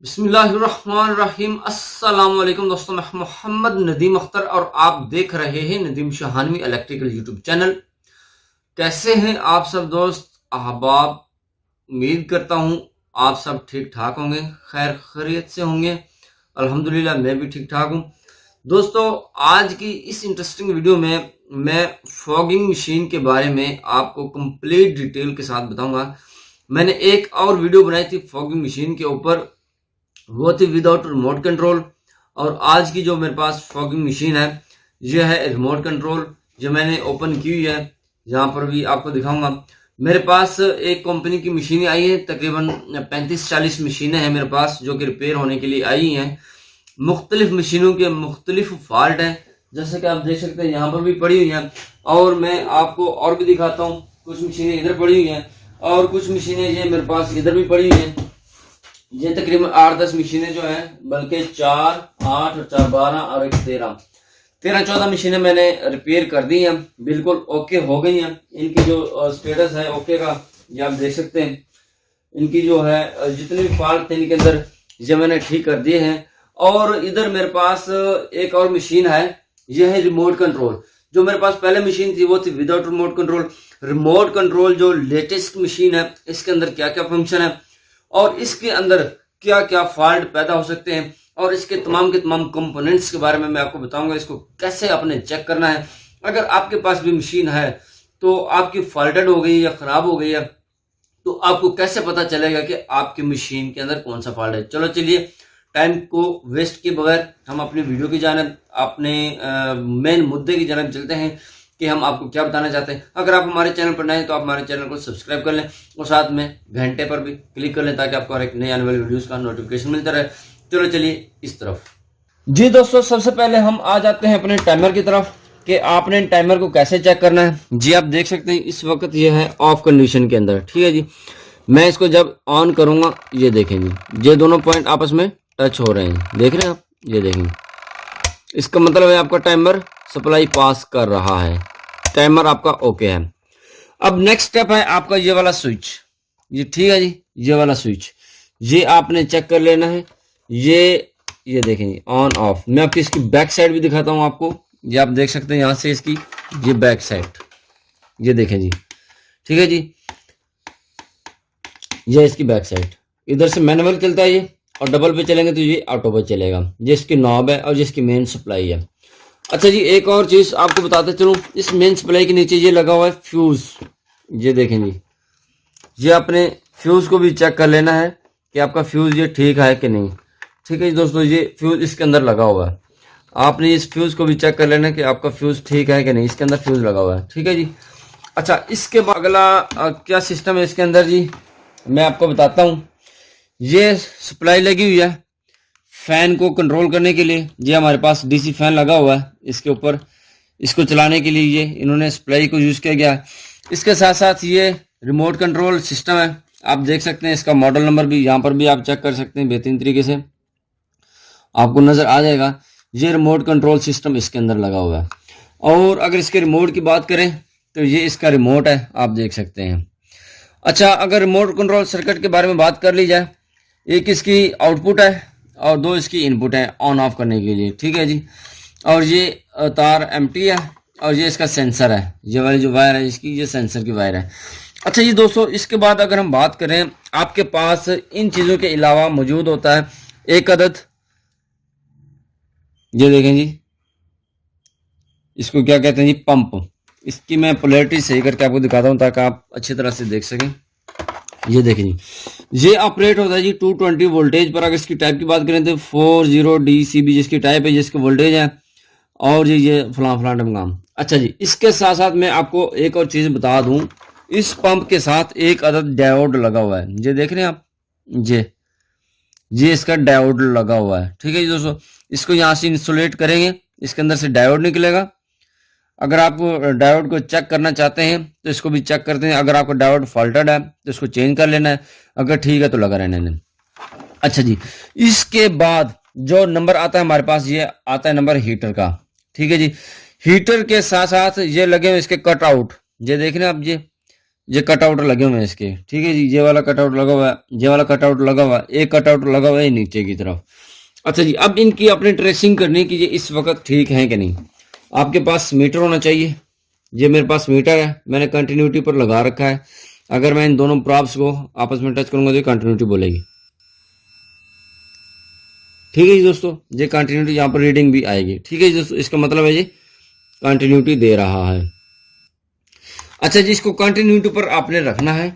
बिस्मिल्लाहिर्रहमानिर्रहीम। अस्सलाम वालेकुम दोस्तों, मैं मोहम्मद नदीम अख्तर और आप देख रहे हैं नदीम शहानवी इलेक्ट्रिकल यूट्यूब चैनल। कैसे हैं आप सब दोस्त अहबाब? उम्मीद करता हूं आप सब ठीक ठाक होंगे, खैर खैरियत से होंगे। अल्हम्दुलिल्लाह मैं भी ठीक ठाक हूं। दोस्तों, आज की इस इंटरेस्टिंग वीडियो में मैं फॉगिंग मशीन के बारे में आपको कंप्लीट डिटेल के साथ बताऊंगा। मैंने एक और वीडियो बनाई थी फॉगिंग मशीन के ऊपर, वो थी विदाउट रिमोट कंट्रोल। और आज की जो मेरे पास फॉगिंग मशीन है ये है रिमोट कंट्रोल, जो मैंने ओपन की हुई है। यहाँ पर भी आपको दिखाऊंगा। मेरे पास एक कंपनी की मशीनें आई है, तकरीबन 35-40 मशीनें हैं मेरे पास जो कि रिपेयर होने के लिए आई हैं। मुख्तलिफ मशीनों के मुख्तलिफ फॉल्ट हैं, जैसे कि आप देख सकते हैं यहाँ पर भी पड़ी हुई हैं। और मैं आपको और भी दिखाता हूँ, कुछ मशीनें इधर पड़ी हुई हैं और कुछ मशीनें ये मेरे पास इधर भी पड़ी हुई हैं। ये तकरीबन 8-10 मशीनें जो हैं, बल्कि 4, 8 और 4, 12 और 1, 13-14 मशीनें मैंने रिपेयर कर दी हैं, बिल्कुल ओके हो गई हैं। इनकी जो स्टेटस है ओके का, ये आप देख सकते हैं। इनकी जो है जितने भी फॉल्ट थे इनके अंदर ये मैंने ठीक कर दिए हैं। और इधर मेरे पास एक और मशीन है, ये है रिमोट कंट्रोल। जो मेरे पास पहले मशीन थी वो थी without remote control. Remote control जो लेटेस्ट मशीन है, इसके अंदर क्या क्या फंक्शन है और इसके अंदर क्या क्या फॉल्ट पैदा हो सकते हैं और इसके तमाम के तमाम कंपोनेंट्स के बारे में मैं आपको बताऊंगा। इसको कैसे आपने चेक करना है। अगर आपके पास भी मशीन है तो आपकी फॉल्टेड हो गई या खराब हो गई है, तो आपको कैसे पता चलेगा कि आपकी मशीन के अंदर कौन सा फॉल्ट है। चलो चलिए, टाइम को वेस्ट किए बगैर हम अपनी वीडियो की जानिब, अपने मेन मुद्दे की जानिब चलते हैं कि हम आपको क्या बताना चाहते हैं। अगर आप हमारे चैनल पर नए हैं तो आप हमारे चैनल को सब्सक्राइब कर लें और साथ में घंटे पर भी क्लिक कर लें, ताकि आपको हर एक नई आने वाली वीडियोस का नोटिफिकेशन मिलता रहे। चलो चलिए इस तरफ। जी दोस्तों, सबसे पहले हम आ जाते हैं अपने टाइमर की तरफ कि आपने टाइमर को कैसे चेक करना है। जी आप देख सकते हैं इस वक्त ये है ऑफ कंडीशन के अंदर, ठीक है जी। मैं इसको जब ऑन करूंगा, ये देखेंगे ये दोनों पॉइंट आपस में टच हो रहे हैं, देख रहे हैं आप, ये देखेंगे। इसका मतलब है आपका टाइमर सप्लाई पास कर रहा है, टाइमर आपका ओके है। अब नेक्स्ट स्टेप है आपका ये वाला स्विच, ये ठीक है जी, ये वाला स्विच ये आपने चेक कर लेना है। ये देखेंगे ऑन ऑफ। मैं आपकी इसकी बैक साइड भी दिखाता हूँ आपको। ये आप देख सकते हैं यहाँ से इसकी ये बैक साइड, ये देखें जी, ठीक है जी। ये इसकी बैक साइड, इधर से मैनुअल चलता है ये, और डबल पे चलेंगे तो ये ऑटो पे चलेगा। ये इसकी नॉब है और जिसकी मेन सप्लाई है। अच्छा जी, एक और चीज आपको बताते चलूं, इस मेन सप्लाई के नीचे ये लगा हुआ है फ्यूज, ये देखें जी। ये अपने फ्यूज को भी चेक कर लेना है कि आपका फ्यूज ये ठीक है कि नहीं। ठीक है जी दोस्तों, ये फ्यूज इसके अंदर लगा हुआ है। आपने इस फ्यूज को भी चेक कर लेना है कि आपका फ्यूज ठीक है कि नहीं, इसके अंदर फ्यूज लगा हुआ है, ठीक है जी। अच्छा, इसके बाद अगला क्या सिस्टम है इसके अंदर जी, मैं आपको बताता हूँ। ये सप्लाई लगी हुई है फैन को कंट्रोल करने के लिए। ये हमारे पास डीसी फैन लगा हुआ है इसके ऊपर, इसको चलाने के लिए ये इन्होंने सप्लाई को यूज किया गया है। इसके साथ साथ ये रिमोट कंट्रोल सिस्टम है, आप देख सकते हैं। इसका मॉडल नंबर भी यहाँ पर भी आप चेक कर सकते हैं, बेहतरीन तरीके से आपको नजर आ जाएगा। ये रिमोट कंट्रोल सिस्टम इसके अंदर लगा हुआ है। और अगर इसके रिमोट की बात करें तो ये इसका रिमोट है, आप देख सकते हैं। अच्छा, अगर रिमोट कंट्रोल सर्किट के बारे में बात कर ली जाए, एक इसकी आउटपुट है और 2 इसकी इनपुट है ऑन ऑफ करने के लिए, ठीक है जी। और ये तार एम्प्टी है और ये इसका सेंसर है, ये वाली जो वायर है इसकी, ये सेंसर की वायर है। अच्छा जी दोस्तों, इसके बाद अगर हम बात करें, आपके पास इन चीज़ों के अलावा मौजूद होता है एक अदद, ये देखें जी, इसको क्या कहते हैं जी, पंप। इसकी मैं पोलैरिटी सही करके आपको दिखाता हूँ ताकि आप अच्छी तरह से देख सकें। ये देखें जी, ये ऑपरेट होता है जी 220 वोल्टेज पर। अगर इसकी टाइप की बात करें तो 40 DCB जिसकी टाइप है, जिसकी वोल्टेज है, और ये फलां फलां टमकाम। अच्छा जी, इसके साथ साथ मैं आपको एक और चीज़ बता दूं, इस पंप के साथ एक अदद डायोड लगा हुआ है, ये देख रहे हैं आप, ये इसका डायोड लगा हुआ है, ठीक है जी दोस्तों। इसको यहाँ से इंसुलेट करेंगे, इसके अंदर से डायोड निकलेगा। अगर आप डायोड को चेक करना चाहते हैं तो इसको भी चेक करते हैं। अगर आपका डायोड फॉल्टेड है तो इसको चेंज कर लेना है, अगर ठीक है तो लगा रहने देना। अच्छा जी, इसके बाद जो नंबर आता है हमारे पास, ये आता है नंबर हीटर का, ठीक है जी। हीटर के साथ साथ ये लगे हुए इसके कट आउट, ये देख रहे हैं आप, ये कटआउट लगे हुए हैं इसके, ठीक है जी। ये वाला कटआउट लगा हुआ है, ये वाला कटआउट लगा हुआ है, एक कटआउट लगा हुआ है नीचे की तरफ। अच्छा जी, अब इनकी अपनी ट्रेसिंग करनी है कि ये इस वक्त ठीक है कि नहीं। आपके पास मीटर होना चाहिए। ये मेरे पास मीटर है, मैंने कंटिन्यूटी पर लगा रखा है। अगर मैं इन दोनों प्रॉप्स को आपस में टच करूंगा तो ये कंटिन्यूटी बोलेगी, ठीक है जी दोस्तों। ये कंटिन्यूटी यहाँ पर रीडिंग भी आएगी, ठीक है जी दोस्तों। इसका मतलब है ये कंटिन्यूटी दे रहा है। अच्छा जी, इसको कंटिन्यूटी पर आपने रखना है।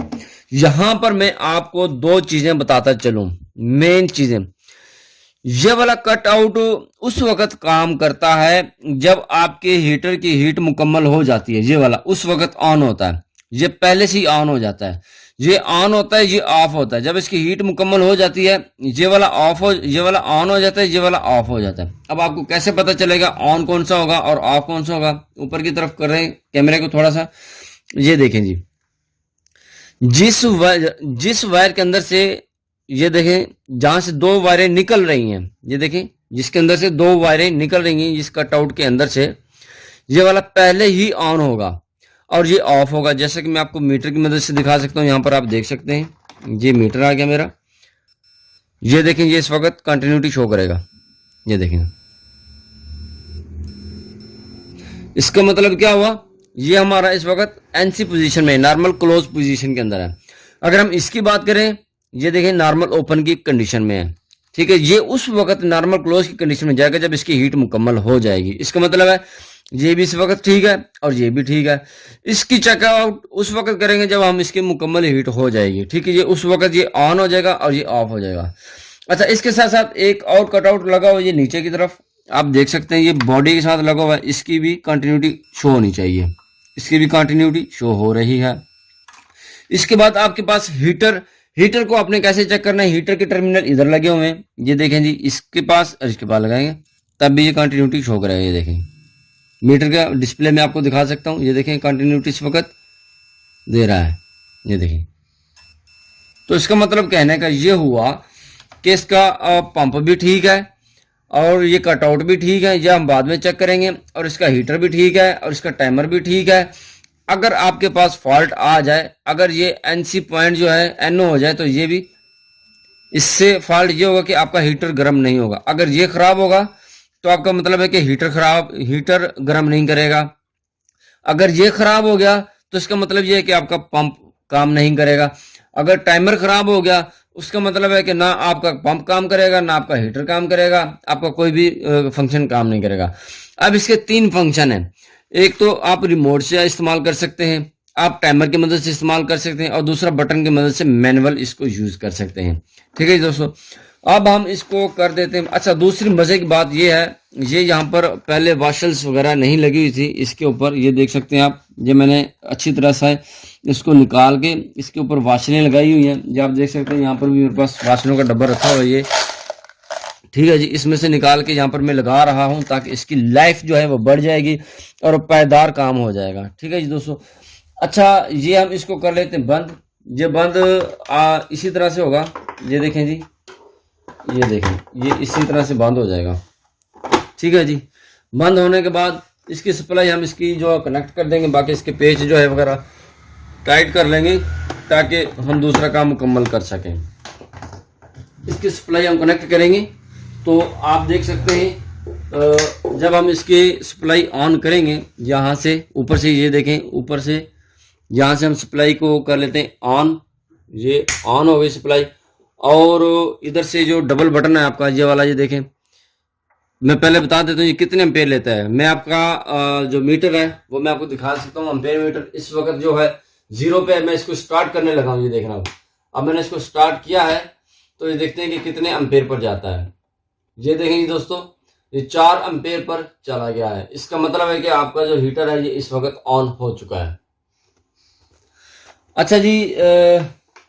यहां पर मैं आपको दो चीजें बताता चलूं, मेन चीजें। ये वाला कट आउट उस वक्त काम करता है जब आपके हीटर की हीट मुकम्मल हो जाती है। ये वाला उस वक्त ऑन होता है, ये पहले से ही ऑन हो जाता है। ये ऑन होता है, ये ऑफ होता है। जब इसकी हीट मुकम्मल हो जाती है, ये वाला ये वाला ऑन हो जाता है, ये वाला ऑफ हो जाता है। अब आपको कैसे पता चलेगा ऑन कौन सा होगा और ऑफ कौन सा होगा? ऊपर की तरफ कर रहे हैं कैमरे को थोड़ा सा, ये देखें जी। जिस वायर के अंदर से, ये देखें जहां से दो वायरें निकल रही हैं, ये देखें जिसके अंदर से दो वायरें निकल रही हैं इस कटआउट के अंदर से, ये वाला पहले ही ऑन होगा और ये ऑफ होगा। जैसे कि मैं आपको मीटर की मदद से दिखा सकता हूं, यहां पर आप देख सकते हैं ये मीटर आ गया मेरा। ये देखें ये इस वक्त कंटिन्यूटी शो करेगा, ये देखें। इसका मतलब क्या हुआ? ये हमारा इस वक्त एनसी पोजीशन में, नॉर्मल क्लोज पोजीशन के अंदर है। अगर हम इसकी बात करें, ये देखें नॉर्मल ओपन की कंडीशन में है, ठीक है। ये उस वक्त नॉर्मल क्लोज की कंडीशन में जाएगा जब इसकी हीट मुकम्मल हो जाएगी। इसका मतलब है ये भी इस वक्त ठीक है और ये भी ठीक है। इसकी चेकआउट उस वक्त करेंगे जब हम इसकी मुकम्मल हीट हो जाएगी, ठीक है। ये उस वक्त ये ऑन हो जाएगा और ये ऑफ हो जाएगा। अच्छा, इसके साथ साथ एक और कटआउट लगा हुआ है, ये नीचे की तरफ आप देख सकते हैं, ये बॉडी के साथ लगा हुआ है। इसकी भी कंटिन्यूटी शो होनी चाहिए, इसकी भी कंटिन्यूटी शो हो रही है। इसके बाद आपके पास हीटर को आपने कैसे चेक करना है? हीटर के टर्मिनल इधर लगे हुए हैं, ये देखें जी। इसके पास और इसके पास लगाएंगे तब भी ये कंटिन्यूटी शो करेगा। ये देखें मीटर का डिस्प्ले में आपको दिखा सकता हूं, ये देखें कंटिन्यूटी इस वक्त दे रहा है, ये देखें। तो इसका मतलब कहने का ये हुआ कि इसका पंप भी ठीक है और ये कटआउट भी ठीक है, यह हम बाद में चेक करेंगे। और इसका हीटर भी ठीक है और इसका टाइमर भी ठीक है। अगर आपके पास फॉल्ट आ जाए, अगर ये एनसी पॉइंट जो है एनओ हो जाए, तो ये भी, इससे फॉल्ट ये होगा कि आपका हीटर गर्म नहीं होगा। अगर ये खराब होगा तो आपका मतलब है कि हीटर गर्म नहीं करेगा। अगर ये खराब हो गया तो इसका मतलब ये है कि आपका पंप काम नहीं करेगा। अगर टाइमर खराब हो गया उसका मतलब है कि ना आपका पंप काम करेगा, ना आपका हीटर काम करेगा, आपका कोई भी फंक्शन काम नहीं करेगा। अब इसके तीन फंक्शन हैं। एक तो आप रिमोट से इस्तेमाल कर सकते हैं, आप टाइमर की मदद से इस्तेमाल कर सकते हैं, और दूसरा बटन की मदद से मैनुअल इसको यूज कर सकते हैं, ठीक है दोस्तों। अब हम इसको कर देते हैं। अच्छा, दूसरी मजे की बात ये है, ये यहाँ पर पहले वाशल्स वगैरह नहीं लगी हुई थी इसके ऊपर, ये देख सकते हैं आप। ये मैंने अच्छी तरह से इसको निकाल के इसके ऊपर वाशलें लगाई हुई हैं, जो आप देख सकते हैं। यहाँ पर भी मेरे पास वाशलों का डब्बा रखा हुआ है ये, ठीक है जी। इसमें से निकाल के यहाँ पर मैं लगा रहा हूँ ताकि इसकी लाइफ जो है वो बढ़ जाएगी और पायदार काम हो जाएगा, ठीक है जी दोस्तों। अच्छा, ये हम इसको कर लेते हैं बंद। ये बंद इसी तरह से होगा, ये देखें जी, ये देखें ये इसी तरह से बंद हो जाएगा, ठीक है जी। बंद होने के बाद इसकी सप्लाई हम इसकी जो कनेक्ट कर देंगे, बाकी इसके पेच जो है वगैरह टाइट कर लेंगे ताकि हम दूसरा काम मुकम्मल कर सकें। इसकी सप्लाई हम कनेक्ट करेंगे तो आप देख सकते हैं जब हम इसकी सप्लाई ऑन करेंगे यहाँ से ऊपर से, ये देखें ऊपर से यहाँ से हम सप्लाई को कर लेते हैं ऑन। ये ऑन हो गई सप्लाई। और इधर से जो डबल बटन है आपका ये वाला, ये देखें। मैं पहले बता देता हूँ ये कितने एम्पेयर लेता है। मैं आपका जो मीटर है वो मैं आपको दिखा सकता हूँ। एम्पेयर मीटर इस वक्त जो है 0 पे, मैं इसको स्टार्ट करने लगा हूँ, ये देखना। अब मैंने इसको स्टार्ट किया है तो ये देखते हैं कि कितने एम्पेयर पर जाता है। ये देखेंगे दोस्तों, ये 4 एम्पेयर पर चला गया है। इसका मतलब है कि आपका जो हीटर है ये इस वक्त ऑन हो चुका है। अच्छा जी,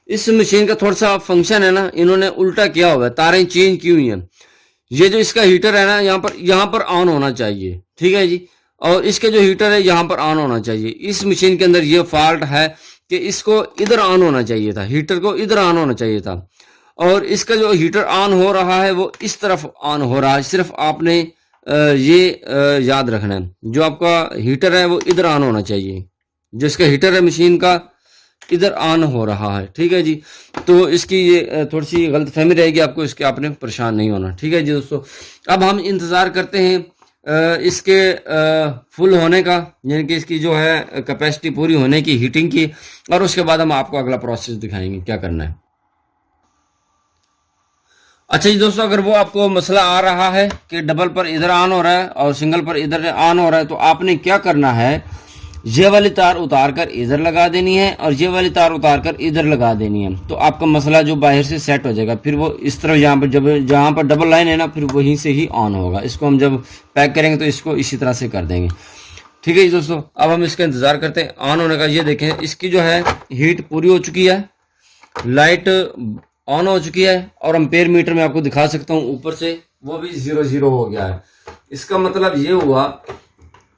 इस मशीन का थोड़ा सा फंक्शन है ना, इन्होंने उल्टा किया हुआ है, तारें चेंज की हुई हैं। ये जो इसका हीटर है ना, यहाँ पर ऑन होना चाहिए, ठीक है जी। और इसके जो हीटर है यहाँ पर ऑन होना चाहिए। इस मशीन के अंदर ये फॉल्ट है कि इसको इधर ऑन होना चाहिए था, हीटर को इधर ऑन होना चाहिए था। और इसका जो हीटर ऑन हो रहा है वो इस तरफ ऑन हो रहा है। सिर्फ आपने ये याद रखना है, जो आपका हीटर है वो इधर ऑन होना चाहिए। जो इसका हीटर है मशीन का, इधर ऑन हो रहा है। ठीक है जी, तो इसकी ये थोड़ी सी गलतफहमी रहेगी आपको, इसके आपने परेशान नहीं होना। ठीक है जी दोस्तों, अब हम इंतज़ार करते हैं इसके फुल होने का, यानी कि इसकी जो है कैपेसिटी पूरी होने की हीटिंग की, और उसके बाद हम आपको अगला प्रोसेस दिखाएंगे क्या करना है। अच्छा जी दोस्तों, अगर वो आपको मसला आ रहा है कि डबल पर इधर ऑन हो रहा है और सिंगल पर इधर ऑन हो रहा है, तो आपने क्या करना है, ये वाली तार उतार कर इधर लगा देनी है और ये वाली तार उतार कर इधर लगा देनी है, तो आपका मसला जो बाहर से सेट हो जाएगा। फिर वो इस तरफ यहाँ पर जब जहाँ पर डबल लाइन है ना, फिर वहीं से ही ऑन होगा। इसको हम जब पैक करेंगे तो इसको इसी तरह से कर देंगे। ठीक है जी दोस्तों, अब हम इसका इंतज़ार करते हैं ऑन होने का। ये देखें, इसकी जो है हीट पूरी हो चुकी है, लाइट ऑन हो चुकी है, और एम्पेयर मीटर में आपको दिखा सकता हूँ ऊपर से वो भी 0 हो गया है। इसका मतलब ये हुआ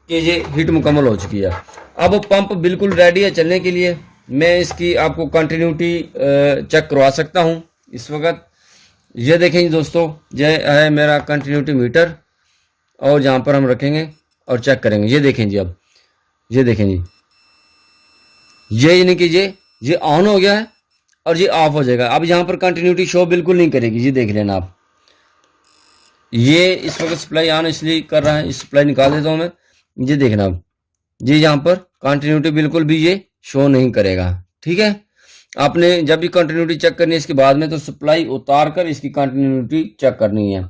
कि ये हीट मुकम्मल हो चुकी है। अब पंप बिल्कुल रेडी है चलने के लिए। मैं इसकी आपको कंटिन्यूटी चेक करवा सकता हूँ इस वक्त। ये देखें दोस्तों, ये है मेरा कंटिन्यूटी मीटर, और जहाँ पर हम रखेंगे और चेक करेंगे। ये देखें जी, अब ये देखें जी, ये यानी कि ये ऑन हो गया है और ये ऑफ हो जाएगा। अब यहाँ पर कंटिन्यूटी शो बिल्कुल नहीं करेगी, ये देख लेना आप। ये इस वक्त सप्लाई ऑन इसलिए कर रहा है, इस सप्लाई निकाल देता हूँ मैं। ये देखना अब, ये यहाँ पर कंटिन्यूटी बिल्कुल भी ये शो नहीं करेगा। ठीक है, आपने जब भी कंटिन्यूटी चेक करनी है इसके बाद में, तो सप्लाई उतार कर इसकी कंटिन्यूटी चेक करनी है।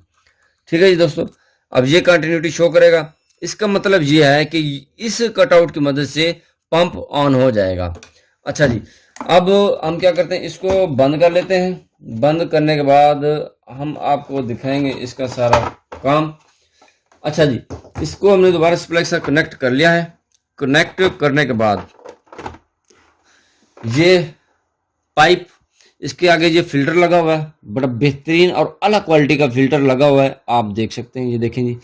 ठीक है जी दोस्तों, अब ये कंटिन्यूटी शो करेगा। इसका मतलब ये है कि इस कटआउट की मदद से पंप ऑन हो जाएगा। अच्छा जी, अब हम क्या करते हैं, इसको बंद कर लेते हैं। बंद करने के बाद हम आपको दिखाएंगे इसका सारा काम। अच्छा जी, इसको हमने दोबारा सप्लाई से कनेक्ट कर लिया है। कनेक्ट करने के बाद ये पाइप, इसके आगे ये फिल्टर लगा हुआ है, बड़ा बेहतरीन और अलग क्वालिटी का फिल्टर लगा हुआ है, आप देख सकते हैं। ये देखें जी,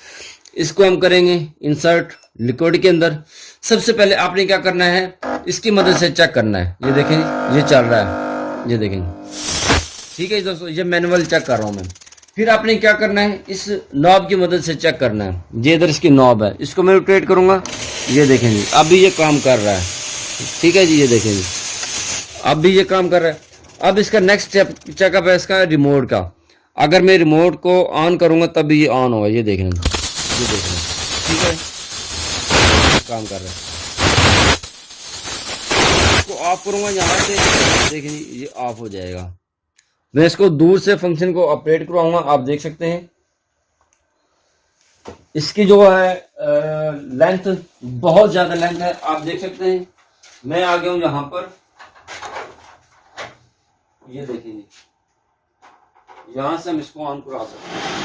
इसको हम करेंगे इंसर्ट लिक्विड के अंदर। सबसे पहले आपने क्या करना है, इसकी मदद से चेक करना है। ये देखें, ये चल रहा है, ये देखें। ठीक है दोस्तों, ये मैनुअल चेक कर रहा हूँ मैं। फिर आपने क्या करना है, इस नॉब की मदद से चेक करना है। ये इधर इसकी नॉब है, इसको मैं रोटेट करूँगा। ये देखें जी, अभी ये काम कर रहा है। ठीक है जी, ये देखें जी, अब भी ये काम कर रहा है। अब इसका नेक्स्ट चेकअप है इसका रिमोट का। अगर मैं रिमोट को ऑन करूँगा तब भी ये ऑन होगा। ये देखें, ठीक है, काम कर रहा है। इसको ऑफ करूँगा यहाँ से, देखें जी, ये ऑफ हो जाएगा। मैं इसको दूर से फंक्शन को ऑपरेट करवाऊंगा, आप देख सकते हैं। इसकी जो है लेंथ बहुत ज्यादा लेंथ है, आप देख सकते हैं। मैं आ गया हूं यहां पर, ये देखिए, यहां से हम इसको ऑन करा सकते हैं।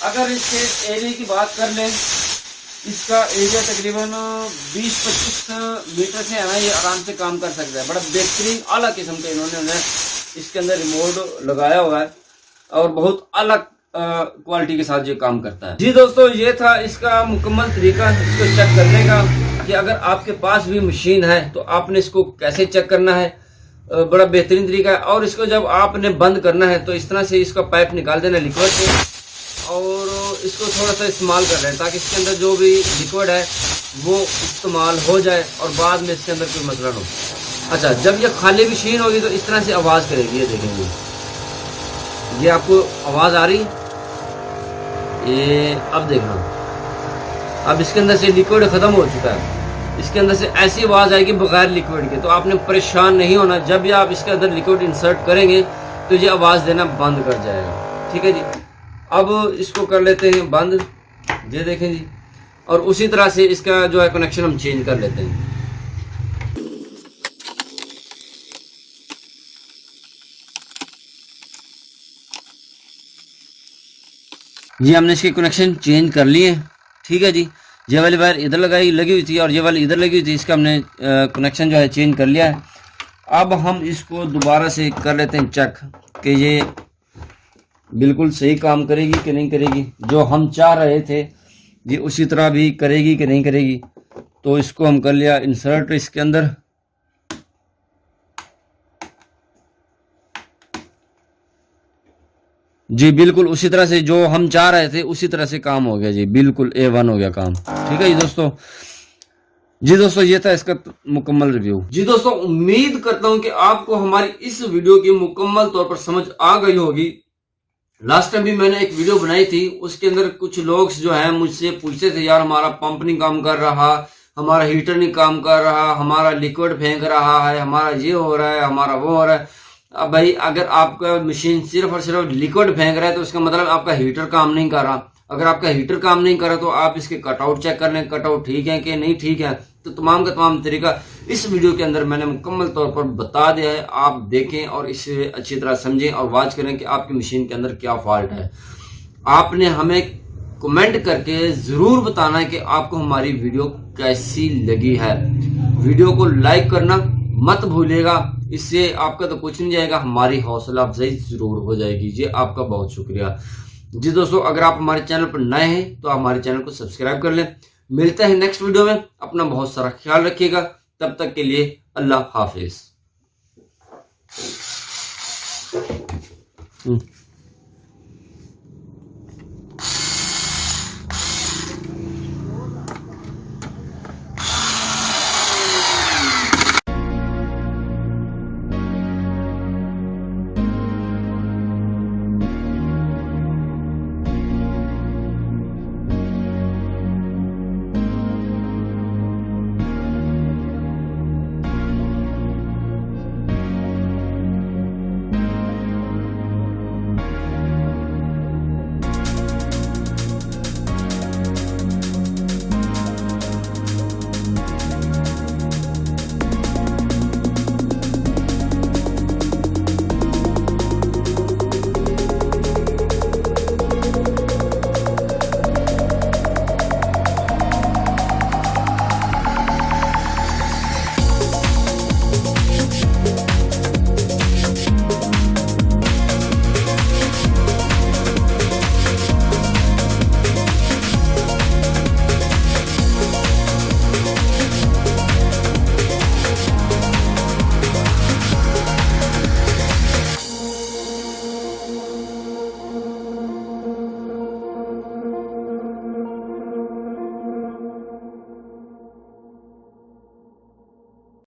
अगर इसके एरिया की बात कर लें, इसका एरिया तकरीबन 20-25 मीटर से है ना, ये आराम से काम कर सकता है। बड़ा बेहतरीन अलग किस्म का इन्होंने इसके अंदर रिमोट लगाया हुआ है और बहुत अलग क्वालिटी के साथ ये काम करता है। जी दोस्तों, ये था इसका मुकम्मल तरीका इसको चेक करने का, कि अगर आपके पास भी मशीन है तो आपने इसको कैसे चेक करना है। बड़ा बेहतरीन तरीका है। और इसको जब आपने बंद करना है तो इस तरह से इसका पाइप निकाल देना लिक्विड का, और इसको थोड़ा सा इस्तेमाल कर रहे हैं ताकि इसके अंदर जो भी लिक्विड है वो इस्तेमाल हो जाए और बाद में इसके अंदर कोई मसला ना हो। अच्छा, जब ये खाली मशीन होगी तो इस तरह से आवाज़ करेगी। ये देखेंगे, ये आपको आवाज़ आ रही, ये अब देखना, अब इसके अंदर से लिक्विड ख़त्म हो चुका है। इसके अंदर से ऐसी आवाज़ आएगी बगैर लिक्विड के, तो आपने परेशान नहीं होना। जब भी आप इसके अंदर लिक्विड इंसर्ट करेंगे तो ये आवाज़ देना बंद कर जाएगा। ठीक है जी, अब इसको कर लेते हैं बंद। ये देखें जी, और उसी तरह से इसका जो है कनेक्शन हम चेंज कर लेते हैं। जी, हमने इसके कनेक्शन चेंज कर लिए। ठीक है जी, ये वाली वायर इधर लगी हुई थी और ये वाली इधर लगी हुई थी, इसका हमने कनेक्शन जो है चेंज कर लिया है। अब हम इसको दोबारा से कर लेते हैं चेक कि ये बिल्कुल सही काम करेगी कि नहीं करेगी। जो हम चाह रहे थे ये उसी तरह भी करेगी कि नहीं करेगी। तो इसको हम कर लिया इंसर्ट इसके अंदर। जी बिल्कुल उसी तरह से जो हम चाह रहे थे उसी तरह से काम हो गया जी, बिल्कुल A1 हो गया काम। ठीक है जी दोस्तों ये था इसका मुकम्मल रिव्यू। जी दोस्तों उम्मीद करता हूं कि आपको हमारी इस वीडियो की मुकम्मल तौर पर समझ आ गई होगी। लास्ट टाइम भी मैंने एक वीडियो बनाई थी, उसके अंदर कुछ लोग जो है मुझसे पूछते थे यार हमारा पंप नहीं काम कर रहा, हमारा हीटर नहीं काम कर रहा, हमारा लिक्विड फेंक रहा है, हमारा ये हो रहा है, हमारा वो हो रहा है। अब भाई अगर आपका मशीन सिर्फ और सिर्फ लिक्विड फेंक रहा है तो उसका मतलब आपका हीटर काम नहीं कर रहा। अगर आपका हीटर काम नहीं कर रहा तो आप इसके कटआउट चेक कर लें, कटआउट ठीक है कि नहीं ठीक है। तो तमाम का तमाम तरीका इस वीडियो के अंदर मैंने मुकम्मल तौर पर बता दिया है, आप देखें और इसे अच्छी तरह समझें और वाच करें कि आपकी मशीन के अंदर क्या फॉल्ट है। आपने हमें कमेंट करके ज़रूर बताना है कि आपको हमारी वीडियो कैसी लगी है। वीडियो को लाइक करना मत भूलिएगा, इससे आपका तो कुछ नहीं जाएगा, हमारी हौसला अफजाई ज़रूर हो जाएगी। जी आपका बहुत शुक्रिया। जी दोस्तों अगर आप हमारे चैनल पर नए हैं तो आप हमारे चैनल को सब्सक्राइब कर लें। मिलते हैं नेक्स्ट वीडियो में, अपना बहुत सारा ख्याल रखिएगा, तब तक के लिए अल्लाह हाफिज।